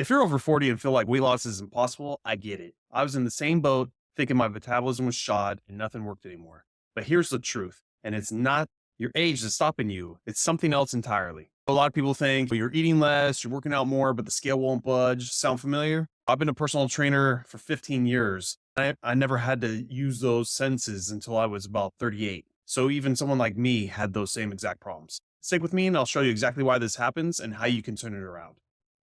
If you're over 40 and feel like weight loss is impossible, I get it. I was in the same boat thinking my metabolism was shot and nothing worked anymore. But here's the truth, and it's not your age that's stopping you, it's something else entirely. A lot of people think "Well, you're eating less, you're working out more, but the scale won't budge." Sound familiar? I've been a personal trainer for 15 years. I never had to use those senses until I was about 38. So even someone like me had those same exact problems. Stick with me and I'll show you exactly why this happens and how you can turn it around.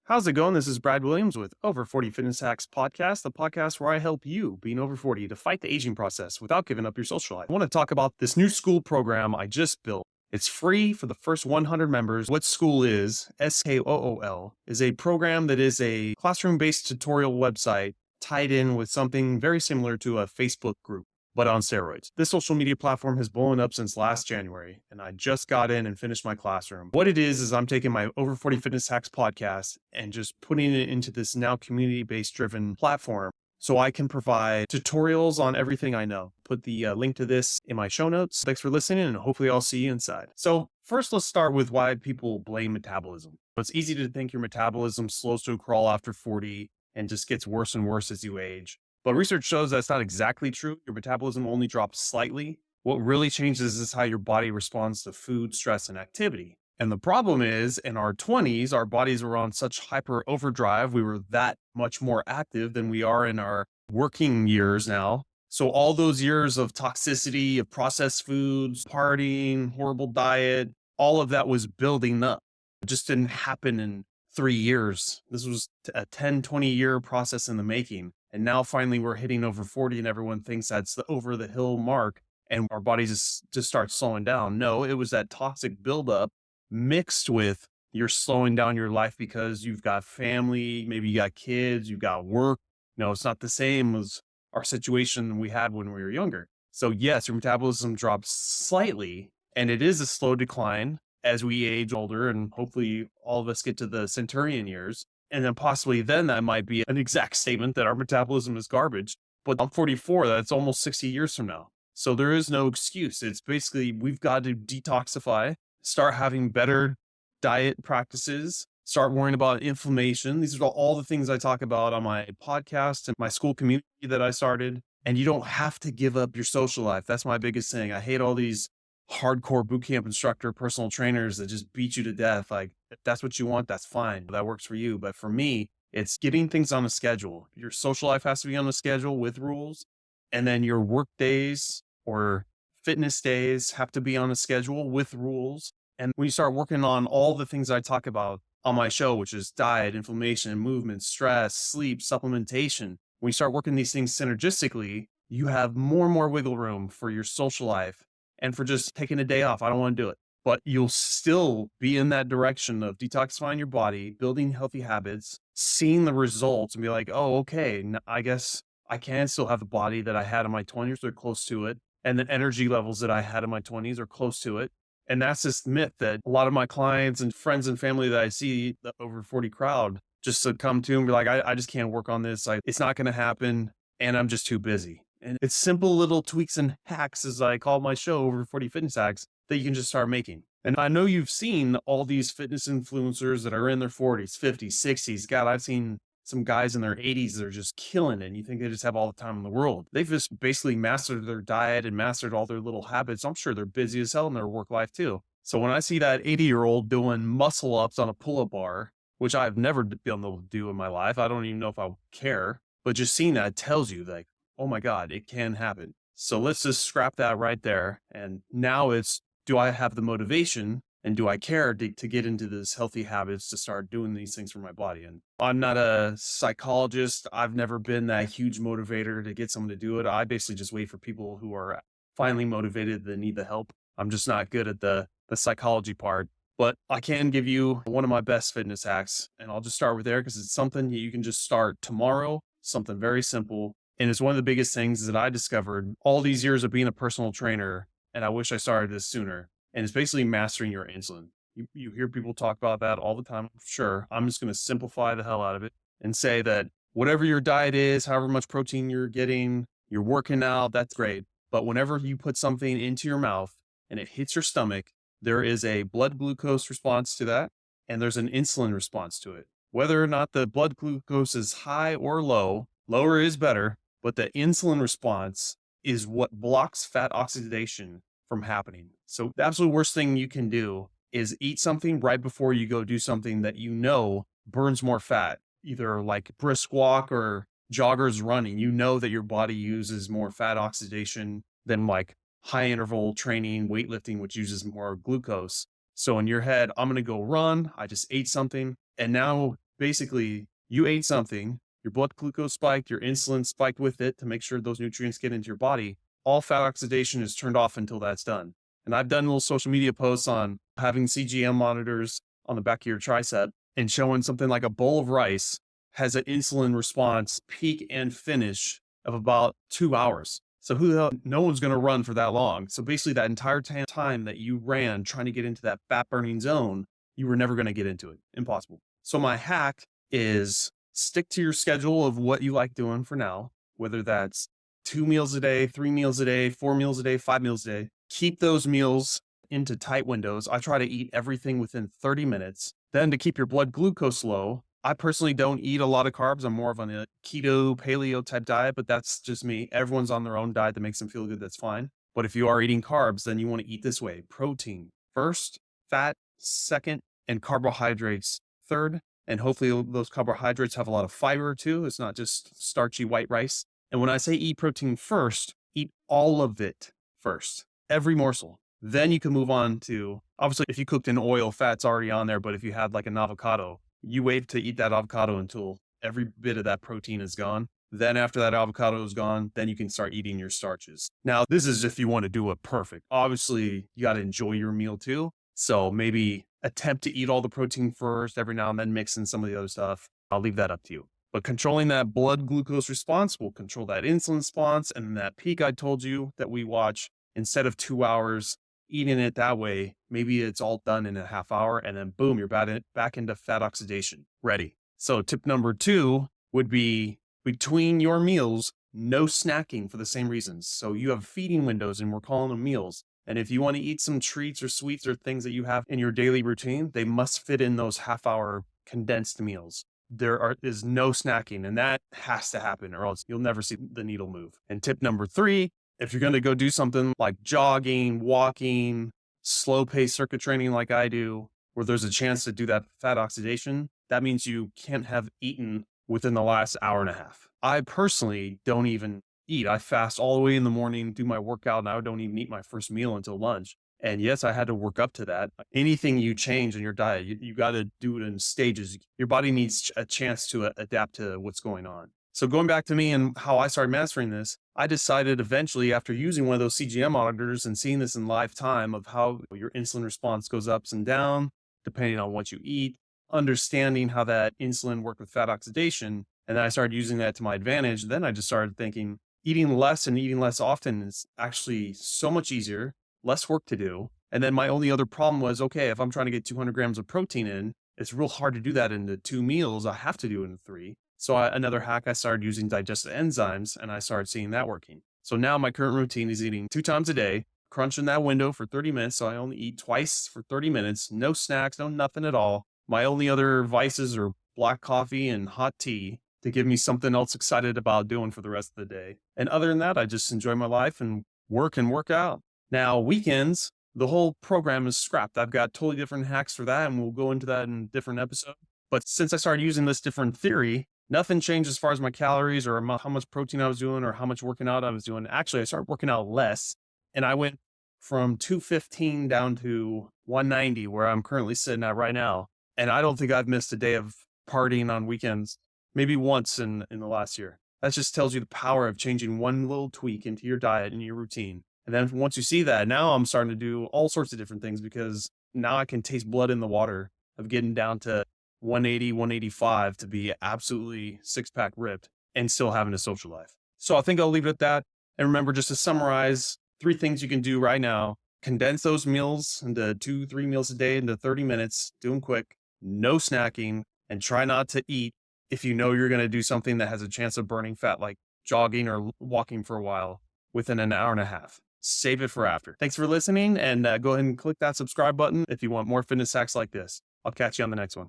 How's it going? This is Brad Williams with Over 40 Fitness Hacks Podcast, the podcast where I help you, being over 40, to fight the aging process without giving up your social life. I want to talk about this new SKOOL program I just built. It's free for the first 100 members. What SKOOL is, SKOOL, is a program that is a classroom-based tutorial website tied in with something very similar to a Facebook group, but on steroids. This social media platform has blown up since last January, and I just got in and finished my classroom. What it is I'm taking my Over 40 Fitness Hacks podcast and just putting it into this now community-based driven platform so I can provide tutorials on everything I know. Put the link to this in my show notes. Thanks for listening, and hopefully I'll see you inside. So first, let's start with why people blame metabolism. It's easy to think your metabolism slows to a crawl after 40 and just gets worse and worse as you age. But research shows that's not exactly true. Your metabolism only drops slightly. What really changes is how your body responds to food, stress, and activity. And the problem is, in our 20s, our bodies were on such hyper overdrive. We were that much more active than we are in our working years now. So all those years of toxicity, of processed foods, partying, horrible diet, all of that was building up. It just didn't happen in 3 years. This was a 10, 20-year process in the making. And now finally we're hitting over 40 and everyone thinks that's the over the hill mark and our bodies just start slowing down. No, it was that toxic buildup mixed with you're slowing down your life because you've got family, maybe you got kids, you've got work. No, it's not the same as our situation we had when we were younger. So yes, your metabolism drops slightly and it is a slow decline as we age older, and hopefully all of us get to the centurion years. And then possibly then that might be an exact statement that our metabolism is garbage. But I'm 44, that's almost 60 years from now. So there is no excuse. It's basically, we've got to detoxify, start having better diet practices, start worrying about inflammation. These are all the things I talk about on my podcast and my SKOOL community that I started. And you don't have to give up your social life. That's my biggest thing. I hate all these hardcore boot camp instructor, personal trainers that just beat you to death. Like, if that's what you want, that's fine. That works for you. But for me, it's getting things on a schedule. Your social life has to be on a schedule with rules. And then your work days or fitness days have to be on a schedule with rules. And when you start working on all the things I talk about on my show, which is diet, inflammation, movement, stress, sleep, supplementation, when you start working these things synergistically, you have more and more wiggle room for your social life and for just taking a day off. I don't want to do it. But you'll still be in that direction of detoxifying your body, building healthy habits, seeing the results and be like, oh, okay, I guess I can still have the body that I had in my 20s or close to it. And the energy levels that I had in my 20s are close to it. And that's this myth that a lot of my clients and friends and family that I see, the over 40 crowd, just to come to and be like, I just can't work on this. It's not going to happen. And I'm just too busy. And it's simple little tweaks and hacks, as I call my show, Over 40 Fitness Hacks, that you can just start making. And I know you've seen all these fitness influencers that are in their 40s, 50s, 60s. God, I've seen some guys in their 80s that are just killing it. And you think they just have all the time in the world. They've just basically mastered their diet and mastered all their little habits. I'm sure they're busy as hell in their work life too. So when I see that 80-year-old doing muscle ups on a pull-up bar, which I've never been able to do in my life, I don't even know if I care, but just seeing that tells you like, oh my God, it can happen. So let's just scrap that right there. And now it's, do I have the motivation and do I care to get into this healthy habits to start doing these things for my body? And I'm not a psychologist. I've never been that huge motivator to get someone to do it. I basically just wait for people who are finally motivated that need the help. I'm just not good at the psychology part. But I can give you one of my best fitness hacks. And I'll just start with there because it's something you can just start tomorrow, something very simple. And it's one of the biggest things that I discovered all these years of being a personal trainer. And I wish I started this sooner. And it's basically mastering your insulin. You hear people talk about that all the time. Sure. I'm just going to simplify the hell out of it and say that whatever your diet is, however much protein you're getting, you're working out, that's great. But whenever you put something into your mouth and it hits your stomach, there is a blood glucose response to that. And there's an insulin response to it. whether or not the blood glucose is high or low, lower is better, but the insulin response is what blocks fat oxidation from happening. So the absolute worst thing you can do is eat something right before you go do something that you know burns more fat, either like brisk walk or joggers running. You know that your body uses more fat oxidation than like high interval training, weightlifting, which uses more glucose. So in your head, I'm going to go run. I just ate something. And now basically you ate something, your blood glucose spiked, your insulin spiked with it to make sure those nutrients get into your body. All fat oxidation is turned off until that's done. And I've done little social media posts on having CGM monitors on the back of your tricep and showing something like a bowl of rice has an insulin response peak and finish of about 2 hours. So who the hell, no one's going to run for that long. So basically that entire time that you ran trying to get into that fat burning zone, you were never going to get into it. Impossible. So my hack is stick to your schedule of what you like doing for now, whether that's 2 meals a day, 3 meals a day, 4 meals a day, 5 meals a day. Keep those meals into tight windows. I try to eat everything within 30 minutes. Then to keep your blood glucose low, I personally don't eat a lot of carbs. I'm more of a keto, paleo type diet, but that's just me. Everyone's on their own diet that makes them feel good. That's fine. But if you are eating carbs, then you want to eat this way: protein first, fat second, and carbohydrates third. And hopefully those carbohydrates have a lot of fiber too. It's not just starchy white rice. And when I say eat protein first, eat all of it first, every morsel. Then you can move on to, obviously, if you cooked in oil, fat's already on there. But if you had like an avocado, you wait to eat that avocado until every bit of that protein is gone. Then after that avocado is gone, then you can start eating your starches. Now, this is if you want to do it perfect. Obviously, you got to enjoy your meal too. So maybe attempt to eat all the protein first, every now and then mix in some of the other stuff. I'll leave that up to you. But controlling that blood glucose response will control that insulin response. And that peak I told you that we watch, instead of 2 hours, eating it that way, maybe it's all done in a half hour, and then boom, you're back into fat oxidation. Ready. So tip number 2 would be between your meals, no snacking for the same reasons. So you have feeding windows and we're calling them meals. And if you want to eat some treats or sweets or things that you have in your daily routine, they must fit in those half-hour condensed meals. There is no snacking, and that has to happen or else you'll never see the needle move. And tip number 3, if you're going to go do something like jogging, walking, slow pace circuit training like I do, where there's a chance to do that fat oxidation, that means you can't have eaten within the last hour and a half. I personally don't even eat. I fast all the way in the morning, do my workout, and I don't even eat my first meal until lunch. And yes, I had to work up to that. Anything you change in your diet, you got to do it in stages. Your body needs a chance to adapt to what's going on. So going back to me and how I started mastering this, I decided eventually after using one of those CGM monitors and seeing this in live time of how your insulin response goes ups and down, depending on what you eat, understanding how that insulin worked with fat oxidation. And then I started using that to my advantage. Then I just started thinking eating less and eating less often is actually so much easier, less work to do. And then my only other problem was, okay, if I'm trying to get 200 grams of protein in, it's real hard to do that into 2 meals. I have to do it in 3. So another hack, I started using digestive enzymes and I started seeing that working. So now my current routine is eating 2 times a day, crunching that window for 30 minutes. So I only eat twice for 30 minutes, no snacks, no nothing at all. My only other vices are black coffee and hot tea to give me something else excited about doing for the rest of the day. And other than that, I just enjoy my life and work out. Now, weekends, the whole program is scrapped. I've got totally different hacks for that, and we'll go into that in a different episode. But since I started using this different theory, nothing changed as far as my calories or how much protein I was doing or how much working out I was doing. Actually, I started working out less, and I went from 215 down to 190, where I'm currently sitting at right now. And I don't think I've missed a day of partying on weekends, maybe once in the last year. That just tells you the power of changing one little tweak into your diet and your routine. And then once you see that, now I'm starting to do all sorts of different things because now I can taste blood in the water of getting down to 180, 185 to be absolutely 6-pack ripped and still having a social life. So I think I'll leave it at that. And remember, just to summarize, 3 things you can do right now: condense those meals into 2-3 meals a day into 30 minutes, do them quick, no snacking, and try not to eat if you know you're going to do something that has a chance of burning fat, like jogging or walking for a while within an hour and a half. Save it for after. Thanks for listening, and go ahead and click that subscribe button if you want more fitness hacks like this. I'll catch you on the next one.